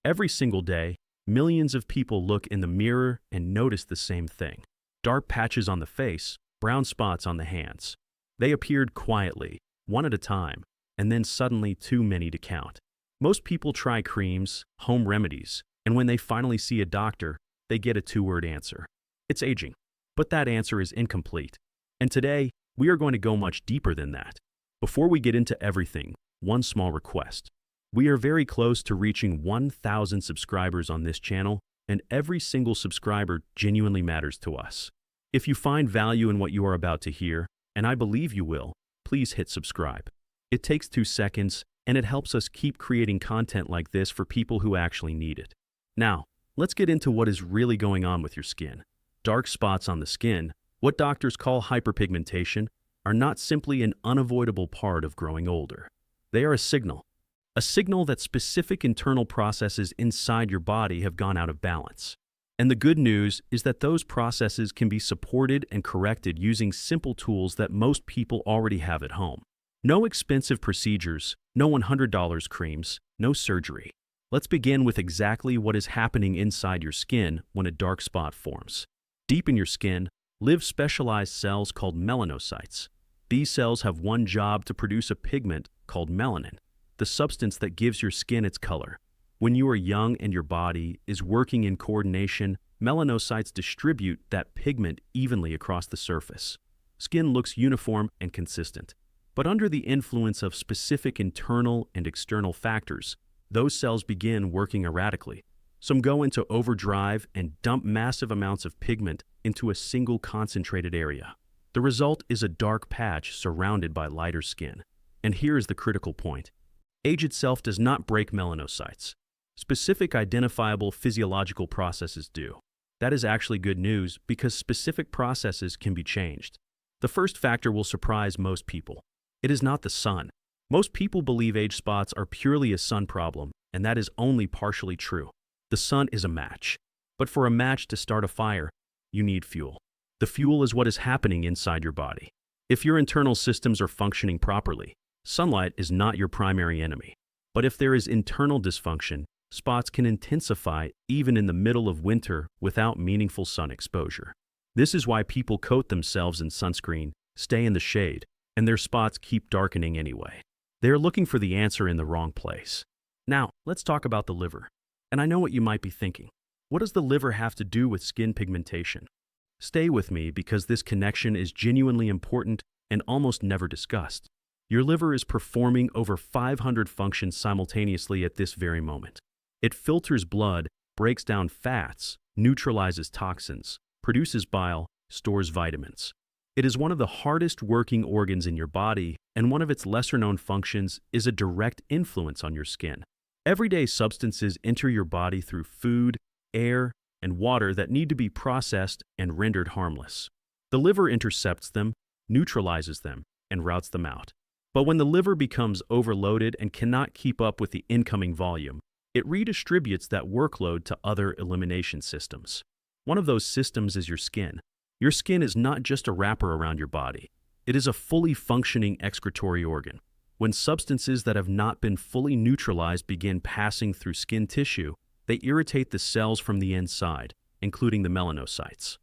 Every single day, millions of people look in the mirror and notice the same thing. Dark patches on the face, brown spots on the hands. They appeared quietly, one at a time, and then suddenly too many to count. Most people try creams, home remedies, and when they finally see a doctor, they get a two-word answer. It's aging. But that answer is incomplete. And today, we are going to go much deeper than that. Before we get into everything, one small request. We are very close to reaching 1,000 subscribers on this channel, and every single subscriber genuinely matters to us. If you find value in what you are about to hear, and I believe you will, please hit subscribe. It takes 2 seconds, and it helps us keep creating content like this for people who actually need it. Now, let's get into what is really going on with your skin. Dark spots on the skin, what doctors call hyperpigmentation, are not simply an unavoidable part of growing older. They are a signal that specific internal processes inside your body have gone out of balance. And the good news is that those processes can be supported and corrected using simple tools that most people already have at home. No expensive procedures, no $100 creams, no surgery. Let's begin with exactly what is happening inside your skin when a dark spot forms. Deep in your skin live specialized cells called melanocytes. These cells have one job to produce a pigment called melanin, the substance that gives your skin its color. When you are young and your body is working in coordination, melanocytes distribute that pigment evenly across the surface. Skin looks uniform and consistent. But under the influence of specific internal and external factors, those cells begin working erratically. Some go into overdrive and dump massive amounts of pigment into a single concentrated area. The result is a dark patch surrounded by lighter skin. And here is the critical point. Age itself does not break melanocytes. Specific identifiable physiological processes do. That is actually good news because specific processes can be changed. The first factor will surprise most people. It is not the sun. Most people believe age spots are purely a sun problem, and that is only partially true. The sun is a match. But for a match to start a fire, you need fuel. The fuel is what is happening inside your body. If your internal systems are functioning properly, sunlight is not your primary enemy. But if there is internal dysfunction, spots can intensify even in the middle of winter without meaningful sun exposure. This is why people coat themselves in sunscreen, stay in the shade, and their spots keep darkening anyway. They are looking for the answer in the wrong place. Now, let's talk about the liver. And I know what you might be thinking. What does the liver have to do with skin pigmentation? Stay with me because this connection is genuinely important and almost never discussed. Your liver is performing over 500 functions simultaneously at this very moment. It filters blood, breaks down fats, neutralizes toxins, produces bile, stores vitamins. It is one of the hardest working organs in your body, and one of its lesser-known functions is a direct influence on your skin. Everyday substances enter your body through food, air, and water that need to be processed and rendered harmless. The liver intercepts them, neutralizes them, and routes them out. But when the liver becomes overloaded and cannot keep up with the incoming volume, it redistributes that workload to other elimination systems. One of those systems is your skin. Your skin is not just a wrapper around your body. It is a fully functioning excretory organ. When substances that have not been fully neutralized begin passing through skin tissue, they irritate the cells from the inside, including the melanocytes.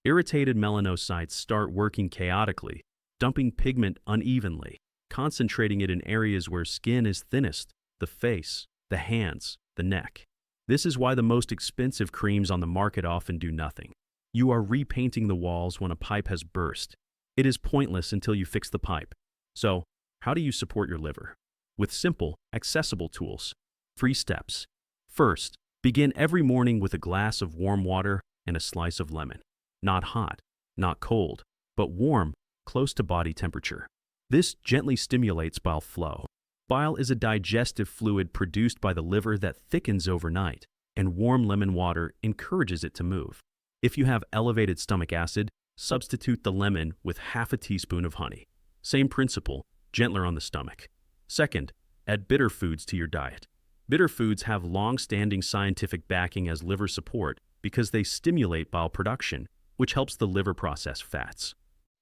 Irritated melanocytes start working chaotically, dumping pigment unevenly, concentrating it in areas where skin is thinnest, the face, the hands, the neck. This is why the most expensive creams on the market often do nothing. You are repainting the walls when a pipe has burst. It is pointless until you fix the pipe. So, how do you support your liver? With simple, accessible tools. 3 steps. First, begin every morning with a glass of warm water and a slice of lemon. Not hot, not cold, but warm, close to body temperature. This gently stimulates bile flow. Bile is a digestive fluid produced by the liver that thickens overnight, and warm lemon water encourages it to move. If you have elevated stomach acid, substitute the lemon with half a teaspoon of honey. Same principle, gentler on the stomach. Second, add bitter foods to your diet. Bitter foods have long-standing scientific backing as liver support because they stimulate bile production, which helps the liver process fats.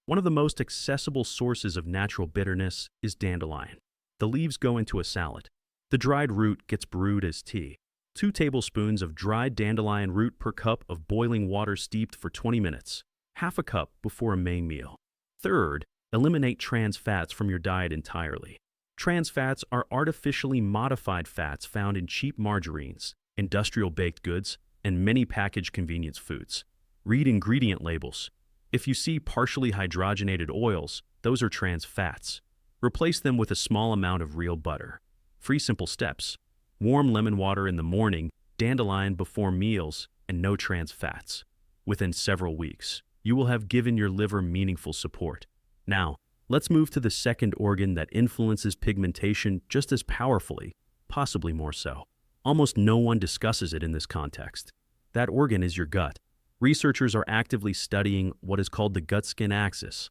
One of the most accessible sources of natural bitterness is dandelion. The leaves go into a salad. The dried root gets brewed as tea. 2 tablespoons of dried dandelion root per cup of boiling water steeped for 20 minutes, half a cup before a main meal. Third, eliminate trans fats from your diet entirely. Trans fats are artificially modified fats found in cheap margarines, industrial baked goods, and many packaged convenience foods. Read ingredient labels. If you see partially hydrogenated oils, those are trans fats. Replace them with a small amount of real butter. 3 simple steps. Warm lemon water in the morning, dandelion before meals, and no trans fats. Within several weeks, you will have given your liver meaningful support. Now, let's move to the second organ that influences pigmentation just as powerfully, possibly more so. Almost no one discusses it in this context. That organ is your gut. Researchers are actively studying what is called the gut-skin axis,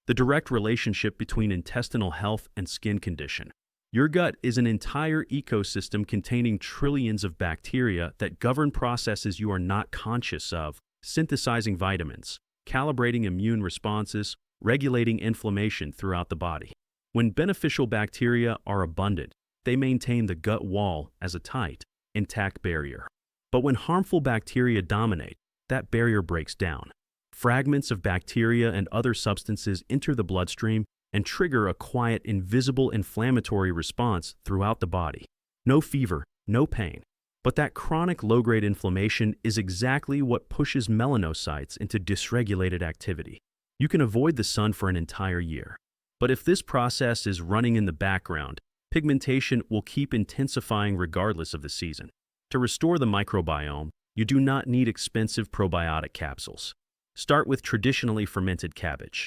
the direct relationship between intestinal health and skin condition. Your gut is an entire ecosystem containing trillions of bacteria that govern processes you are not conscious of, synthesizing vitamins, calibrating immune responses, regulating inflammation throughout the body. When beneficial bacteria are abundant, they maintain the gut wall as a tight, intact barrier. But when harmful bacteria dominate, that barrier breaks down. Fragments of bacteria and other substances enter the bloodstream and trigger a quiet, invisible inflammatory response throughout the body. No fever, no pain. But that chronic low-grade inflammation is exactly what pushes melanocytes into dysregulated activity. You can avoid the sun for an entire year. But if this process is running in the background, pigmentation will keep intensifying regardless of the season. To restore the microbiome, you do not need expensive probiotic capsules. Start with traditionally fermented cabbage.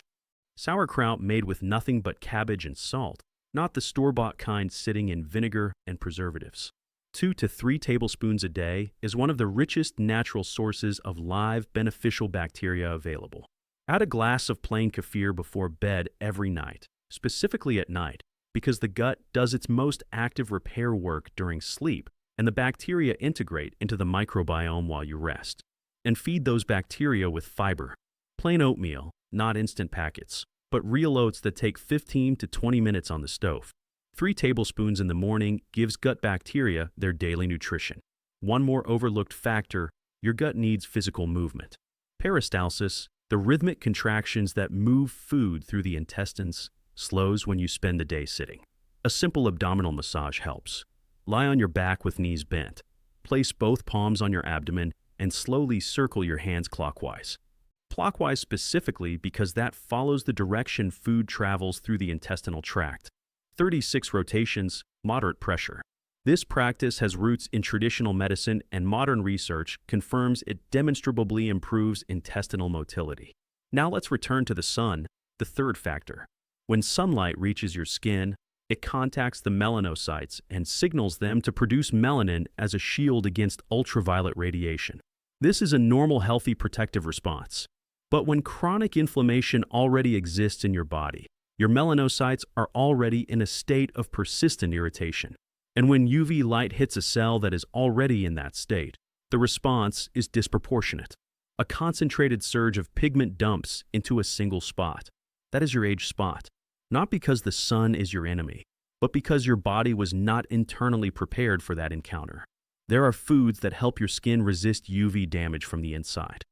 Sauerkraut made with nothing but cabbage and salt, not the store-bought kind sitting in vinegar and preservatives. 2 to 3 tablespoons a day is one of the richest natural sources of live, beneficial bacteria available. Add a glass of plain kefir before bed every night, specifically at night, because the gut does its most active repair work during sleep, and the bacteria integrate into the microbiome while you rest. And feed those bacteria with fiber. Plain oatmeal, not instant packets, but real oats that take 15 to 20 minutes on the stove. 3 tablespoons in the morning gives gut bacteria their daily nutrition. One more overlooked factor, your gut needs physical movement. Peristalsis, the rhythmic contractions that move food through the intestines, slows when you spend the day sitting. A simple abdominal massage helps. Lie on your back with knees bent. Place both palms on your abdomen and slowly circle your hands clockwise. Clockwise specifically because that follows the direction food travels through the intestinal tract. 36 rotations, moderate pressure. This practice has roots in traditional medicine, and modern research confirms it demonstrably improves intestinal motility. Now let's return to the sun, the third factor. When sunlight reaches your skin, it contacts the melanocytes and signals them to produce melanin as a shield against ultraviolet radiation. This is a normal, healthy protective response. But when chronic inflammation already exists in your body, your melanocytes are already in a state of persistent irritation. And when UV light hits a cell that is already in that state, the response is disproportionate. A concentrated surge of pigment dumps into a single spot. That is your age spot. Not because the sun is your enemy, but because your body was not internally prepared for that encounter. There are foods that help your skin resist UV damage from the inside.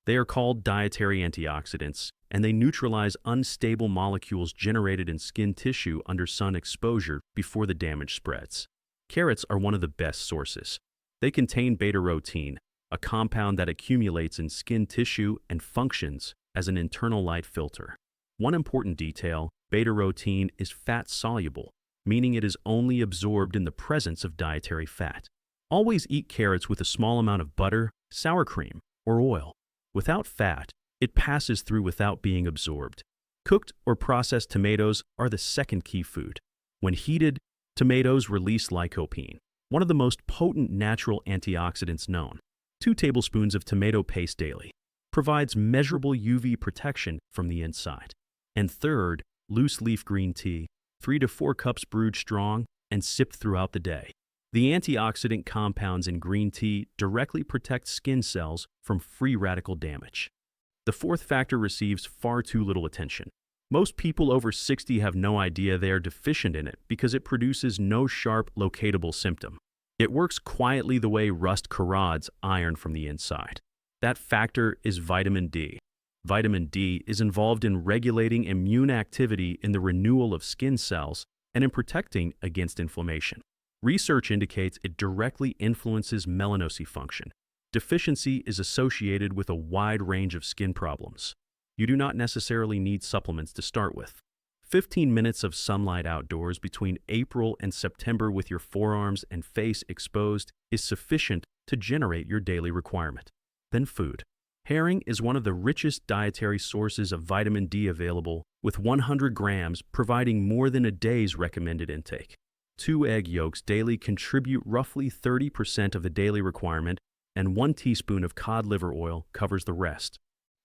They are called dietary antioxidants, and they neutralize unstable molecules generated in skin tissue under sun exposure before the damage spreads. Carrots are one of the best sources. They contain beta-carotene, a compound that accumulates in skin tissue and functions as an internal light filter. One important detail, beta-carotene is fat-soluble, meaning it is only absorbed in the presence of dietary fat. Always eat carrots with a small amount of butter, sour cream, or oil. Without fat, it passes through without being absorbed. Cooked or processed tomatoes are the second key food. When heated, tomatoes release lycopene, one of the most potent natural antioxidants known. 2 tablespoons of tomato paste daily provides measurable UV protection from the inside. And third, loose leaf green tea, 3 to 4 cups brewed strong and sipped throughout the day. The antioxidant compounds in green tea directly protect skin cells from free radical damage. The fourth factor receives far too little attention. Most people over 60 have no idea they are deficient in it because it produces no sharp, locatable symptom. It works quietly the way rust corrodes iron from the inside. That factor is vitamin D. Vitamin D is involved in regulating immune activity in the renewal of skin cells and in protecting against inflammation. Research indicates it directly influences melanocell function. Deficiency is associated with a wide range of skin problems. You do not necessarily need supplements to start with. 15 minutes of sunlight outdoors between April and September with your forearms and face exposed is sufficient to generate your daily requirement. Then food. Herring is one of the richest dietary sources of vitamin D available, with 100 grams providing more than a day's recommended intake. 2 egg yolks daily contribute roughly 30% of the daily requirement, and 1 teaspoon of cod liver oil covers the rest.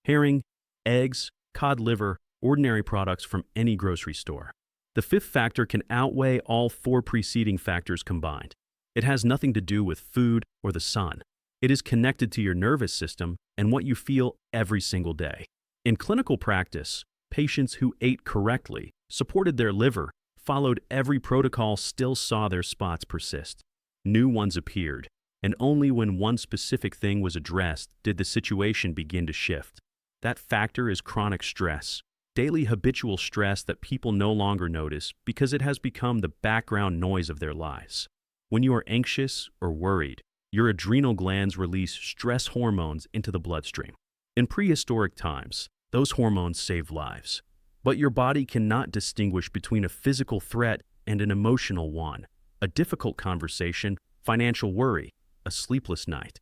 Herring, eggs, cod liver, ordinary products from any grocery store. The fifth factor can outweigh all 4 preceding factors combined. It has nothing to do with food or the sun. It is connected to your nervous system and what you feel every single day. In clinical practice, patients who ate correctly, supported their liver, followed every protocol, still saw their spots persist. New ones appeared, and only when one specific thing was addressed did the situation begin to shift. That factor is chronic stress. Daily habitual stress that people no longer notice because it has become the background noise of their lives. When you are anxious or worried, your adrenal glands release stress hormones into the bloodstream. In prehistoric times, those hormones saved lives. But your body cannot distinguish between a physical threat and an emotional one, a difficult conversation, financial worry, a sleepless night.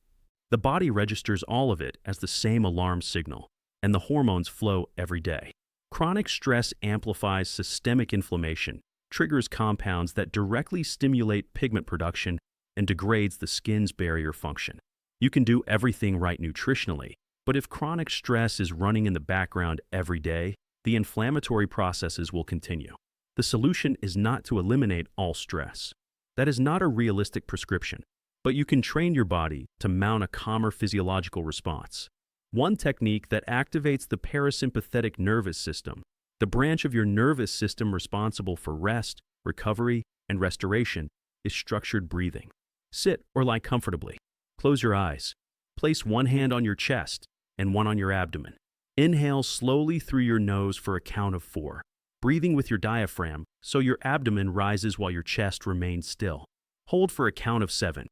The body registers all of it as the same alarm signal, and the hormones flow every day. Chronic stress amplifies systemic inflammation, triggers compounds that directly stimulate pigment production, and degrades the skin's barrier function. You can do everything right nutritionally, but if chronic stress is running in the background every day, the inflammatory processes will continue. The solution is not to eliminate all stress. That is not a realistic prescription, but you can train your body to mount a calmer physiological response. One technique that activates the parasympathetic nervous system, the branch of your nervous system responsible for rest, recovery, and restoration, is structured breathing. Sit or lie comfortably. Close your eyes. Place one hand on your chest and one on your abdomen. Inhale slowly through your nose for a count of 4, breathing with your diaphragm so your abdomen rises while your chest remains still. Hold for a count of 7.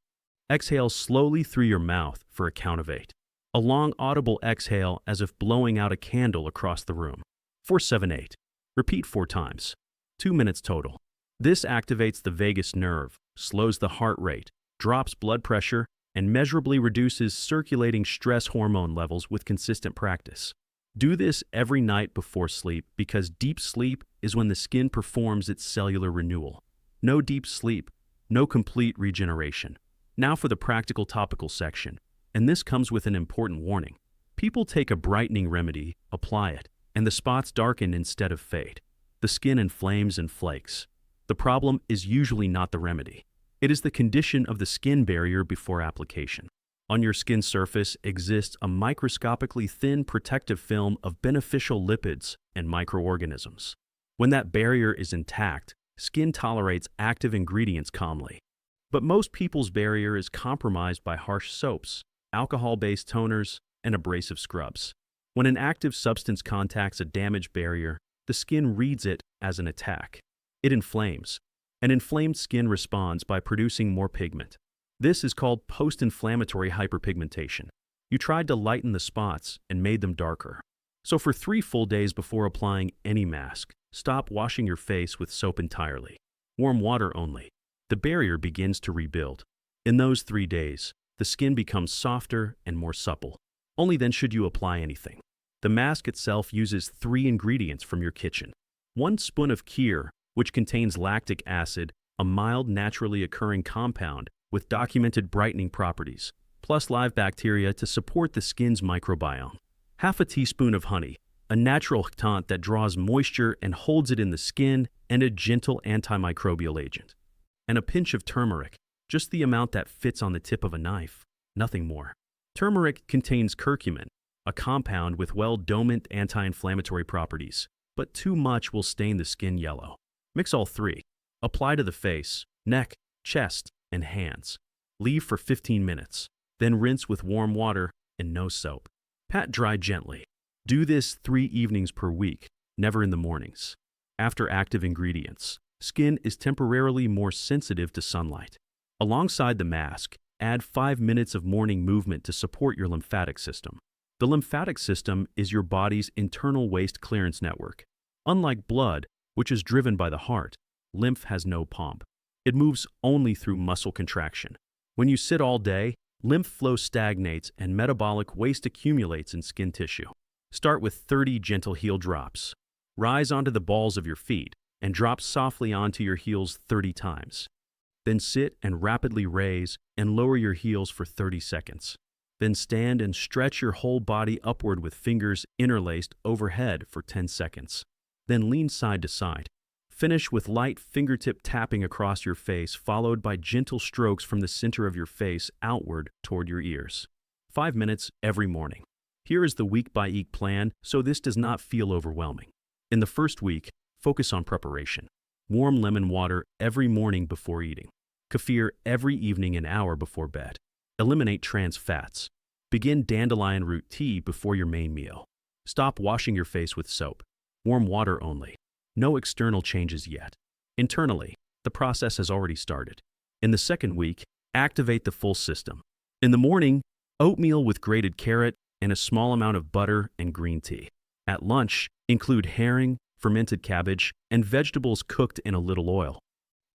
Exhale slowly through your mouth for a count of 8. A long audible exhale as if blowing out a candle across the room. 4, 7, 8. Repeat 4 times. 2 minutes total. This activates the vagus nerve, slows the heart rate, drops blood pressure, and measurably reduces circulating stress hormone levels with consistent practice. Do this every night before sleep because deep sleep is when the skin performs its cellular renewal. No deep sleep, no complete regeneration. Now for the practical topical section, and this comes with an important warning. People take a brightening remedy, apply it, and the spots darken instead of fade. The skin inflames and flakes. The problem is usually not the remedy. It is the condition of the skin barrier before application. On your skin surface exists a microscopically thin protective film of beneficial lipids and microorganisms. When that barrier is intact, skin tolerates active ingredients calmly. But most people's barrier is compromised by harsh soaps, alcohol-based toners, and abrasive scrubs. When an active substance contacts a damaged barrier, the skin reads it as an attack. It inflames. An inflamed skin responds by producing more pigment. This is called post-inflammatory hyperpigmentation. You tried to lighten the spots and made them darker. So for 3 full days before applying any mask, stop washing your face with soap entirely. Warm water only. The barrier begins to rebuild. In those 3 days, the skin becomes softer and more supple. Only then should you apply anything. The mask itself uses 3 ingredients from your kitchen. 1 spoon of kefir, which contains lactic acid, a mild naturally occurring compound with documented brightening properties, plus live bacteria to support the skin's microbiome. Half a teaspoon of honey, a natural humectant that draws moisture and holds it in the skin, and a gentle antimicrobial agent. And a pinch of turmeric, just the amount that fits on the tip of a knife, nothing more. Turmeric contains curcumin, a compound with well-dormant anti-inflammatory properties, but too much will stain the skin yellow. Mix all 3. Apply to the face, neck, chest, and hands. Leave for 15 minutes. Then rinse with warm water and no soap. Pat dry gently. Do this 3 evenings per week, never in the mornings. After active ingredients, skin is temporarily more sensitive to sunlight. Alongside the mask, add 5 minutes of morning movement to support your lymphatic system. The lymphatic system is your body's internal waste clearance network. Unlike blood, which is driven by the heart, lymph has no pump. It moves only through muscle contraction. When you sit all day, lymph flow stagnates and metabolic waste accumulates in skin tissue. Start with 30 gentle heel drops. Rise onto the balls of your feet and drop softly onto your heels 30 times. Then sit and rapidly raise and lower your heels for 30 seconds. Then stand and stretch your whole body upward with fingers interlaced overhead for 10 seconds. Then lean side to side. Finish with light fingertip tapping across your face, followed by gentle strokes from the center of your face outward toward your ears. 5 minutes every morning. Here is the week-by-week plan so this does not feel overwhelming. In the first week, focus on preparation. Warm lemon water every morning before eating. Kefir every evening an hour before bed. Eliminate trans fats. Begin dandelion root tea before your main meal. Stop washing your face with soap. Warm water only. No external changes yet. Internally, the process has already started. In the second week, activate the full system. In the morning, oatmeal with grated carrot and a small amount of butter and green tea. At lunch, include herring, fermented cabbage, and vegetables cooked in a little oil.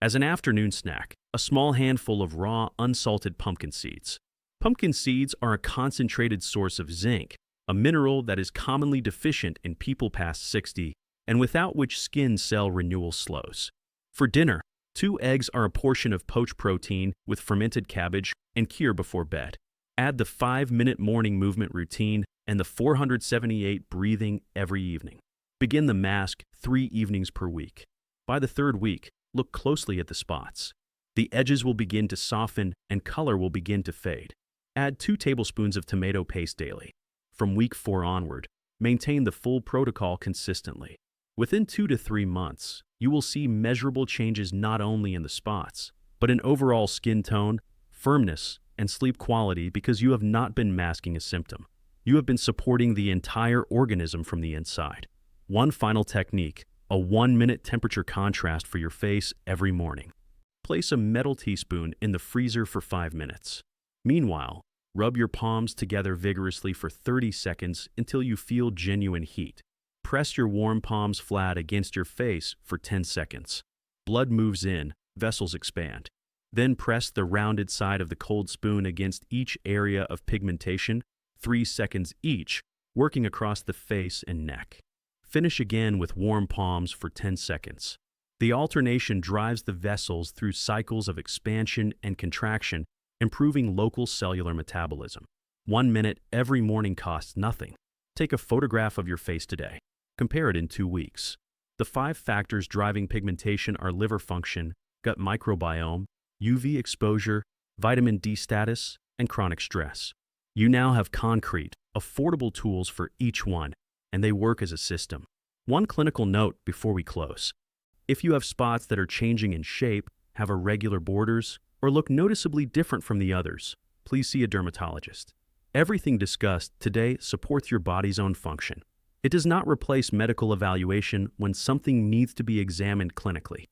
As an afternoon snack, a small handful of raw, unsalted pumpkin seeds. Pumpkin seeds are a concentrated source of zinc, a mineral that is commonly deficient in people past 60 and without which skin cell renewal slows. For dinner, 2 eggs are a portion of poached protein with fermented cabbage and kefir before bed. Add the 5-minute morning movement routine and the 478 breathing every evening. Begin the mask 3 evenings per week. By the 3rd week, look closely at the spots. The edges will begin to soften and color will begin to fade. Add 2 tablespoons of tomato paste daily. From week 4 onward, maintain the full protocol consistently. Within 2 to 3 months, you will see measurable changes not only in the spots, but in overall skin tone, firmness, and sleep quality because you have not been masking a symptom. You have been supporting the entire organism from the inside. One final technique, a 1-minute temperature contrast for your face every morning. Place a metal teaspoon in the freezer for 5 minutes. Meanwhile, rub your palms together vigorously for 30 seconds until you feel genuine heat. Press your warm palms flat against your face for 10 seconds. Blood moves in, vessels expand. Then press the rounded side of the cold spoon against each area of pigmentation, 3 seconds each, working across the face and neck. Finish again with warm palms for 10 seconds. The alternation drives the vessels through cycles of expansion and contraction, improving local cellular metabolism. 1 minute every morning costs nothing. Take a photograph of your face today. Compare it in 2 weeks. The 5 factors driving pigmentation are liver function, gut microbiome, UV exposure, vitamin D status, and chronic stress. You now have concrete, affordable tools for each one, and they work as a system. One clinical note before we close. If you have spots that are changing in shape, have irregular borders, or look noticeably different from the others, please see a dermatologist. Everything discussed today supports your body's own function. It does not replace medical evaluation when something needs to be examined clinically.